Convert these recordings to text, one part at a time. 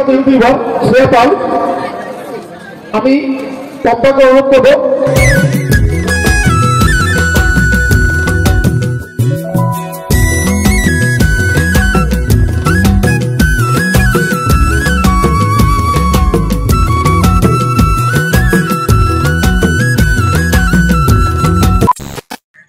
বিখ্যাত ইউটিউবার শ্রেয়া পাল, আমি পম্পাকে অনুরোধ করবো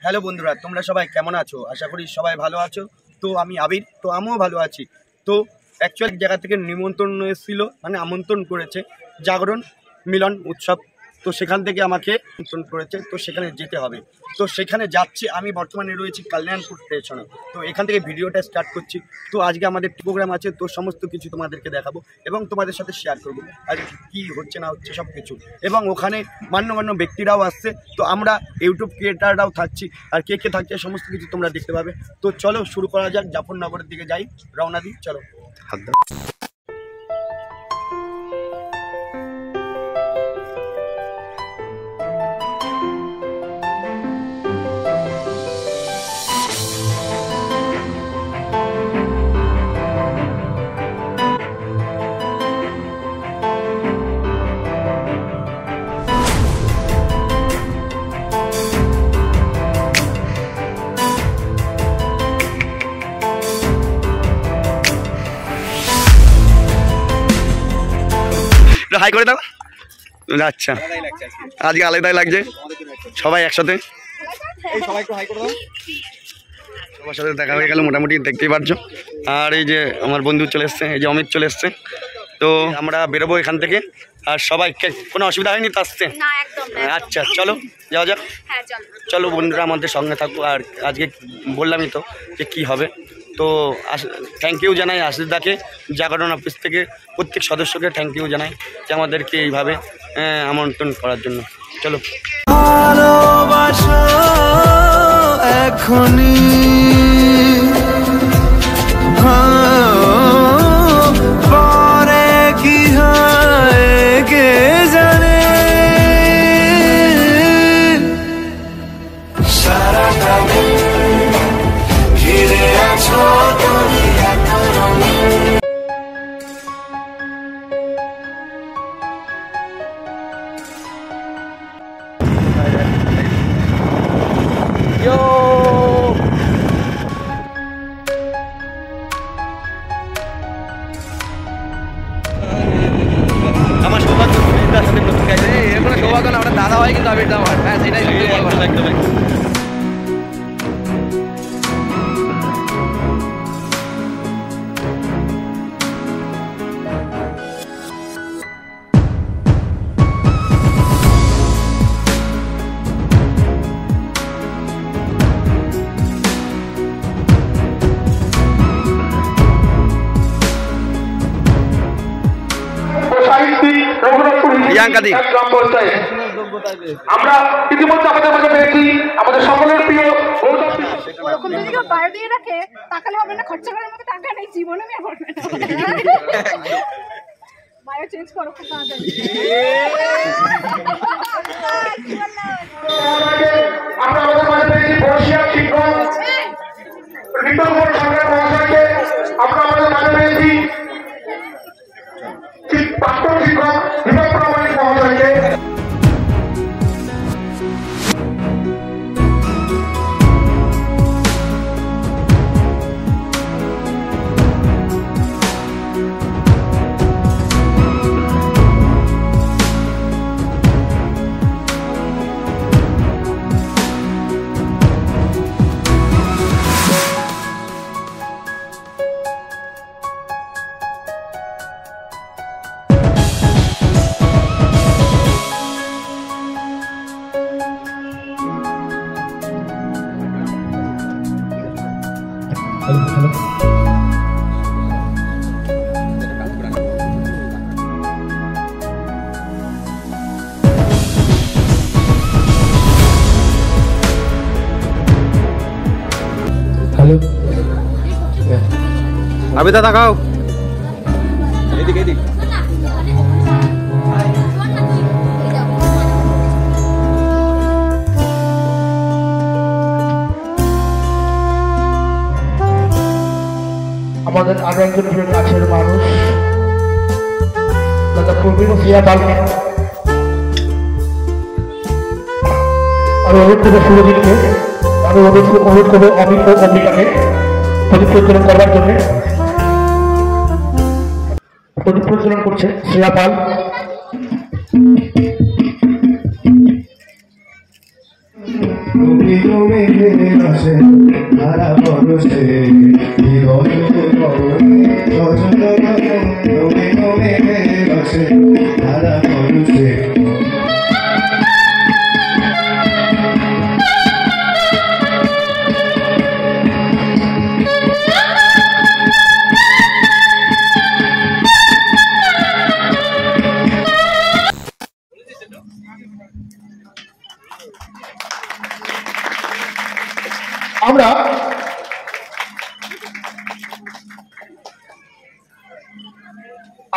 হ্যালো বন্ধুরা, তোমরা সবাই কেমন আছো? আশা করি সবাই ভালো আছো। তো আমি আবির, তো আমিও ভালো আছি। তো অ্যাকচুয়ালি জায়গা থেকে নিমন্ত্রণ এসেছিল, মানে আমন্ত্রণ করেছে জাগরণ মিলন উৎসব। তো সেখান থেকে আমাকে আমন্ত্রণ করেছে, তো সেখানে যেতে হবে। তো সেখানে যাচ্ছি। আমি বর্তমানে রয়েছি কল্যাণপুর স্টেশনে। তো এখান থেকে ভিডিওটা স্টার্ট করছি। তো আজকে আমাদের প্রোগ্রাম আছে, তো সমস্ত কিছু তোমাদেরকে দেখাবো এবং তোমাদের সাথে শেয়ার করবো আজকে কী হচ্ছে না হচ্ছে সব কিছু। এবং ওখানে মান্যগণ্য ব্যক্তিরাও আসছে, তো আমরা ইউটিউব ক্রিয়েটাররাও থাকছি, আর কে কে থাকছে সমস্ত কিছু তোমরা দেখতে পাবে। তো চলো শুরু করা যাক, জাফরনগরের দিকে যাই, রওনা দিই, চলো। হাই করে দাও। আচ্ছা, আজকে আলাদাই লাগছে, সবাই একসাথে। সবার সাথে দেখা হয়ে গেল মোটামুটি, দেখতেই পারছো। আর এই যে আমার বন্ধু চলে এসছে, এই যে অমিত চলে এসছে। তো আমরা বেরোবো এখান থেকে। আর সবাইকে কোনো অসুবিধা হয়নি তো আসতে? আচ্ছা চলো যাওয়া যাক। চলো বন্ধুরা, আমাদের সঙ্গে থাকবো। আর আজকে বললামই তো যে কী হবে। তো থ্যাংক ইউ জানাই আশিসদাকে, জাগরণ অফিস থেকে প্রত্যেক সদস্যকে থ্যাংক ইউ জানাই যে আমাদেরকে এইভাবে আমন্ত্রণ করার জন্য। চলো। আমার সৌভাগ্য সৌভাগ্য না, আমরা দাদা হয় কিন্তু আমি সেটাই একদম। আমরা ইতিমধ্যে আমাদের মাঝে পেয়েছি আমাদের সকলের প্রিয় ওরকম যদি কেউ বায়ো দিয়ে রাখে, তাকালে হবে না, খরচা করার মতো টাকা নেই, জীবনে আমি হবে না। বায়ো চেঞ্জ করো খুব তাড়াতাড়ি। আমরা আমাদের মাঝে পেয়েছি বর্ষিয়ার শিক্ষক রিতম সরকার মহাশয়কে। আমরা আমাদের মাঝে পেয়েছি প্রাক্তন শিক্ষক দীপক প্রামাণিক মহাশয়কে। हेलो अभी तो दिखाओ एदिक एदिक আমাদের আরো একজন কাছের মানুষ দাদা প্রবীণ শ্রেয়া পালকে আর অনুরোধ করবো সুরজিৎকে, আমি অনুরোধ করবো অমিত ও অম্বিকাকে প্রদীপ প্রজ্বলন করবার জন্য। প্রদীপ প্রজ্বলন করছে শ্রেয়া পাল।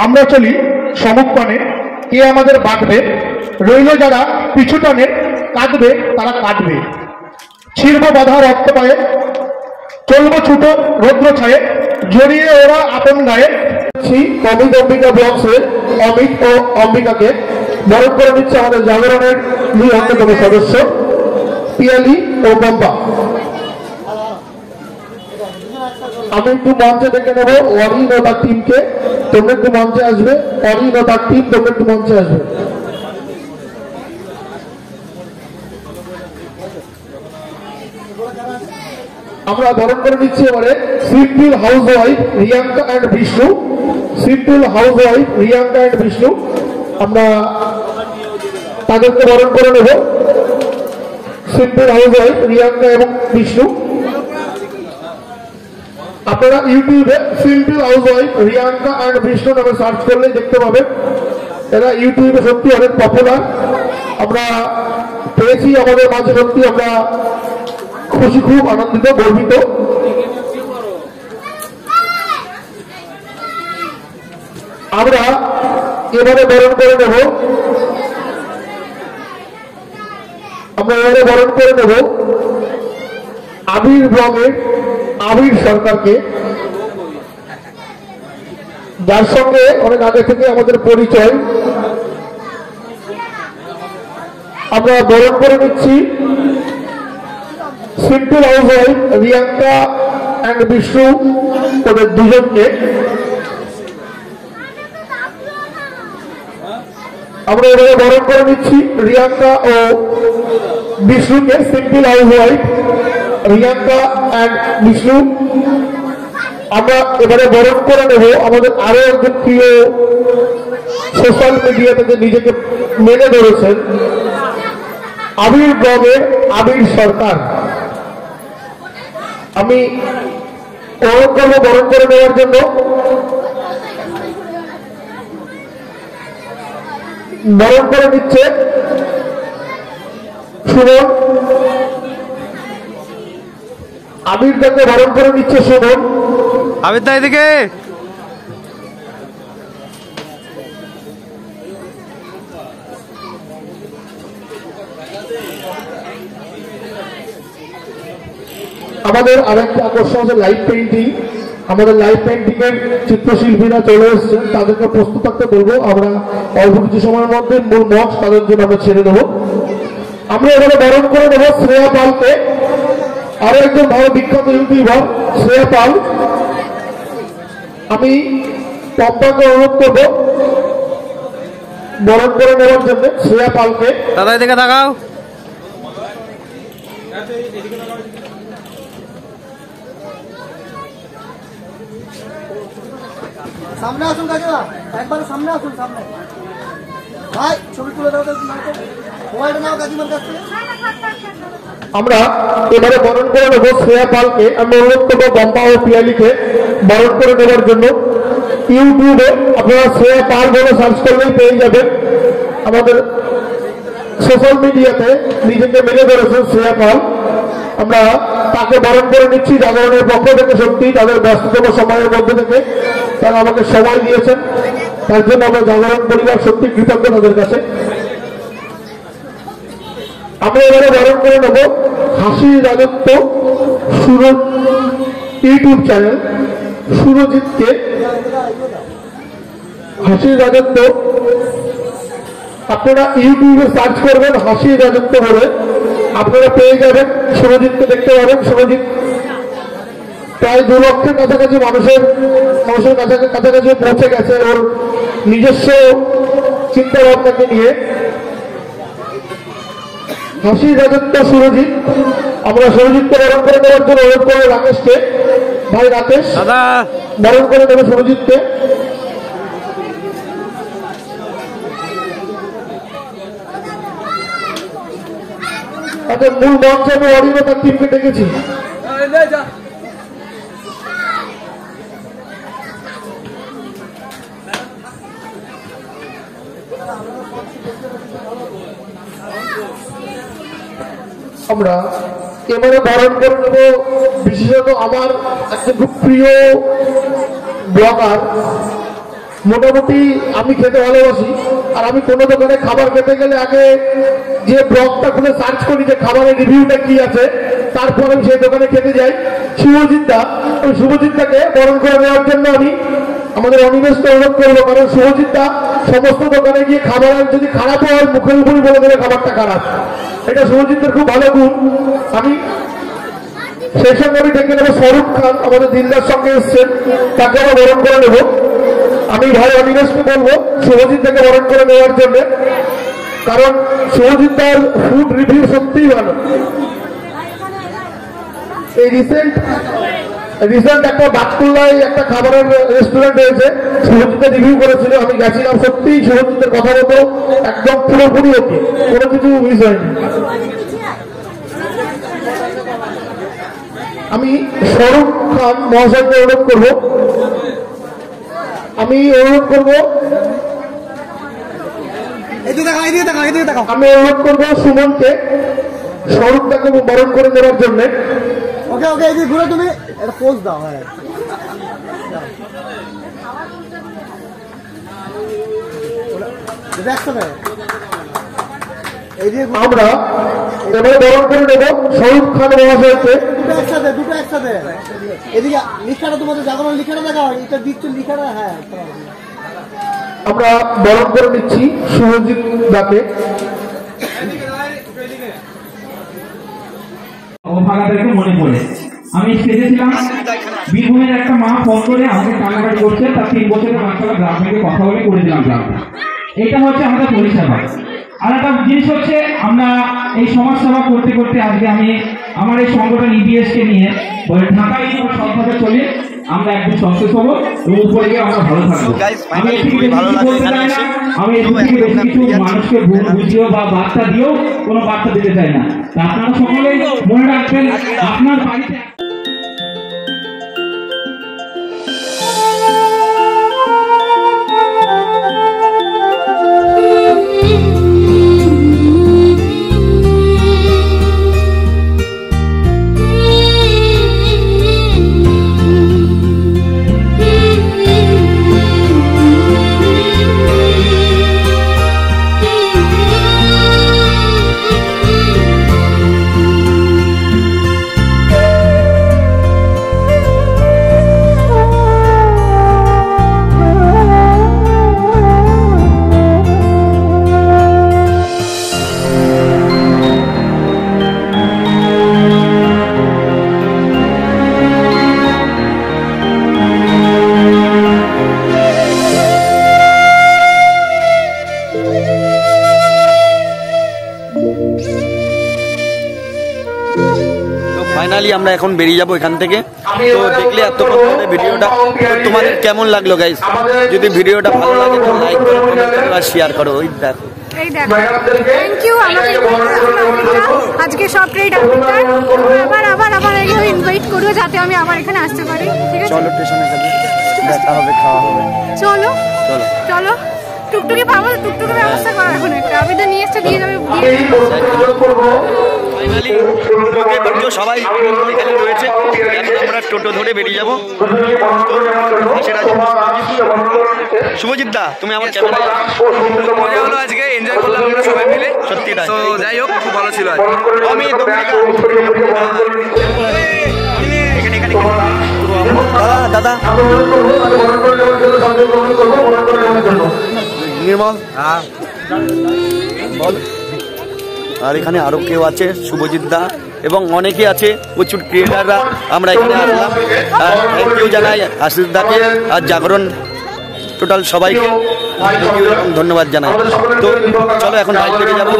আমরা চলি সমুখপানে, কে আমাদের বাঁধবে, রইল যারা পিছু টানে কাঁদবে তারা কাঁদবে। ছিড়ব বাধা রক্ত পায়ে, চলবো ছুটো রৌদ্র ছায়ে, জড়িয়ে ওরা আপন গায়ে। অমিত অম্বিকা ব্লগসের অমিত ও অম্বিকাকে বরণ করে নিচ্ছে আমাদের জাগরণের দুই অন্যতম সদস্য পিয়ালি ও পম্পা। আমি একটু মঞ্চে ডেকে নেবো অরিন ও তার টিমকে, তোমরা একটু মঞ্চে আসবে। অরিন ও তার টিম তোমরা একটু মঞ্চে আসবে। আমরা বরণ করে নিচ্ছি এবারে simple house wife Riyanka and Bishnu. Simple house wife Riyanka and Vishnu, আমরা তাদেরকে বরণ করে নেব। সিম্পল হাউস ওয়াইফ রিয়াঙ্কা এবং বিষ্ণু, আপনারা ইউটিউবে simple house wife Riyanka and Bishnu নামে সার্চ করলে দেখতে পাবেন। এরা ইউটিউবে সত্যি অনেক পপুলার, আমরা পেয়েছি আমাদের মাঝে, সত্যি আমরা খুশি, খুব আনন্দিত, গর্বিত। আমরা এবারে বরণ করে নেব, আবির ব্লগের আবির সরকারকে, যার সঙ্গে অনেক আগে থেকে আমাদের পরিচয়। আমরা বরণ করে নিচ্ছি simple house wife Riyanka and Bishnu, ওদের দুজনকে। আমরা এবারে বরণ করে নিচ্ছি রিয়াঙ্কা ও বিষ্ণুকে। Simple house wife Riyanka and Vishnu. আমরা এবারে বরণ করে নেব আমাদের আরো একজন প্রিয় সোশ্যাল মিডিয়া থেকে নিজেকে মেনে ধরেছেন আবির ব্লগের আবির সরকার। আমি অনুরোধ করবো বরণ করে নেওয়ার জন্য। বরণ করে নিচ্ছে সুমন, আবির দাকে বরণ করে নিচ্ছে সুমন। আবির দা এদিকে। আমাদের আরেকটা আকর্ষণ হচ্ছে লাইভ পেইন্টিং। আমাদের লাইভ পেইন্টিং এর চিত্রশিল্পীরা চলে এসেছেন, তাদেরকে প্রস্তুত থাকতে বলবো। আমরা অল্প কিছু সময়ের মধ্যে মূল মঞ্চ তাদের জন্য আমরা ছেড়ে দেবো। আমরা এবারে বরণ করে দেবো শ্রেয়া পালকে, আরো একজন ভালো বিখ্যাত ইউটিউবার শ্রেয়া পাল। আমি পম্পাকে অনুরোধ করবো বরণ করে নেওয়ার জন্য শ্রেয়া পালকে। দাদা এদিকে তাকাও। সামনে আসুন কাকিমা, একবার সামনে আসুন। সামনে ভাই ছবি তুলে দাও, মোবাইলটা নাও কাকিমার কাছ থেকে। আমরা এবারে বরণ করে নেবো শ্রেয়া পালকে। আমি অনুরোধ করবো পম্পা ও পিয়ালিকে বরণ করে নেওয়ার জন্য। ইউটিউবে আপনারা শ্রেয়া পাল বলে সার্চ করলেই পেয়ে যাবেন। আমাদের সোশ্যাল মিডিয়াতে নিজেকে মেলে ধরেছেন শ্রেয়া পাল। আমরা তাকে বরণ করে নিচ্ছি জাগরণের পক্ষ থেকে। সত্যি তাদের ব্যস্ততম সময়ের মধ্যে থেকে তারা আমাকে সময় দিয়েছেন, তার জন্য আমরা জাগরণ পরিবার সত্যি কৃতজ্ঞ তাদের কাছে। আমরা এবারে বরণ করে নেব হাসির রাজত্ব সুরজ ইউটিউব চ্যানেল সুরজিৎকে। হাসির রাজত্ব আপনারা ইউটিউবে সার্চ করবেন হাসি রাজত্ব বলে, আপনারা পেয়ে যাবেন। সুরজিৎকে দেখতে পাবেন। সুরজিৎ প্রায় 2 লক্ষের কাছাকাছি মানুষের কাছাকাছি পৌঁছে গেছে ওর নিজস্ব চিন্তা ভাবনাকে নিয়ে। হাসি রাজত্ব সুরজিৎ। আমরা সুরজিৎকে বরণ করে দেওয়ার জন্য অনুরোধ করবো রাকেশকে। ভাই রাকেশ বরণ করে দেবে সুরজিৎকে। তাদের মূল মঞ্চে আমি অরিন্দতার টিমকে ডেকেছি। আমরা এবারে বরণ করে নেব বিশেষত আমার একটা খুব প্রিয় ব্লগার। মোটামুটি আমি খেতে ভালোবাসি, আর আমি কোনো দোকানে খাবার খেতে গেলে আগে যে ব্লগটা খুলে সার্চ করি যে খাবারের রিভিউটা কি আছে, তারপর আমি সেই দোকানে খেতে যাই। শুভজিৎদা, ওই শুভজিৎদাকে বরণ করে নেওয়ার জন্য আমি আমাদের অনিমেষকে অনুরোধ করবো, কারণ শুভজিৎদা সমস্ত দোকানে গিয়ে খাবারের যদি খারাপ হয় মুখের উপরই বলে দেবে খাবারটা খারাপ। এটা শুভজিৎদের খুব ভালো গুণ। আমি সেই সঙ্গে আমি ডেকে নেবো স্বরূপ খান, আমাদের দিলদার সঙ্গে এসছেন, তাকে আমরা বরণ করে নেবো। আমি ভাই অনিমেষকে বলবো শুভজিৎ থেকে বরণ করে নেওয়ার জন্য, কারণ শুভজিৎ তার ফুড রিভিউ সত্যিই ভালো। এই রিসেন্ট একটা বাতকুল্লায় একটা খাবারের রেস্টুরেন্ট হয়েছে, শুভজিৎ রিভিউ করেছিল, আমি গেছিলাম। সত্যি শুভজিতের কথা মতো একদম পুরোপুরি ওকে, কোনো কিছু মিস হয়নি। আমি স্বরূপ খান মহাশয়কে অনুরোধ করবো, আমি অনুরোধ করবো সুমনকে স্বরূপটাকে বরণ করে দেওয়ার জন্য। ওকে ওকে, এই যে ঘুরে তুমি একটা পোজ দাও। হ্যাঁ, আমরা এবারে বরণ করে নেব স্বরূপ খান মহাশয়কে। দুটো একসাথে এদিকে লিখাটা তোমাদের জাগরণ লিখাটা দেখা এটা দিচ্ছ লিখাটা। হ্যাঁ, আমরা বরণ করে নিচ্ছি শুভজিৎ দাকে। অভাগাদেরকে মনে পড়ে আমি স্টেজে ছিলাম, বীরভূমের একটা মা ফোন করে আমাকে কান্নাকাটি করছে, তার 3 বছরের বাচ্চারা গ্রাম থেকে কথা বলে করে দিলাম গ্রামটা। এটা হচ্ছে আমাদের পরিষেবা। আর একটা জিনিস হচ্ছে, আমরা এই সমাজ সেবা করতে করতে আজকে আমি আমার এই সংগঠন ইবিএসকে নিয়ে ঢাকায় সবভাবে চলে আমরা একদম সক্সেস হবো এবং উপরে গিয়ে আমরা ভালো থাকবো। আমি এর থেকে বেশি কিছু মানুষকে বুঝিয়েও বা বার্তা দিয়েও কোনো বার্তা দিতে চাই না। আপনারা সকলেই মনে রাখবেন আপনার বাড়িতে ফাইনালি আমরা এখন বেরিয়ে যাবো এখান থেকে। তো দেখলে এতক্ষণ ধরে ভিডিওটা, তোমাদের কেমন লাগলো গাইস? যদি ভিডিওটা ভালো লাগে তো লাইক করো, কমেন্ট করো আর শেয়ার করো। ওই দেখো, এই দেখো, থ্যাংক ইউ আমাকে আজকে সব ট্রেড আবার এগুলো ইনভাইট করো যাতে আমি আবার এখানে আসতে পারি। ঠিক আছে, চলো স্টেশনে দেখা হবে, খাওয়া হবে। চলো চলো চলো, টুকটুকি ব্যবস্থা করো এখন, একটা আবেদন নিয়ে এসে দিয়ে যাবে। ফাইনালি সবাই এখানে রয়েছে, এখন আমরা টোটো ধরে বেরিয়ে যাবো। শুভজিৎ দা, তুমি আমার ক্যামেরায় মজা হলো, আজকে এনজয় করলাম আমরা সবাই মিলে, সত্যি তাই। তো যাই হোক, খুব ভালো ছিল। আমি দাদা নির্মল, হ্যাঁ বল। আর এখানে আরো কেউ আছে, শুভজিৎ দা এবং অনেকে আছে, প্রচুর ক্রিয়েটাররা আমরা এখানে আসলাম। আর থ্যাংক ইউ জানাই আশিস দাকে আর জাগরণ টোটাল সবাইকে থ্যাংক ইউ এবং ধন্যবাদ জানাই। তো চলো এখন বাইক থেকে যাবো।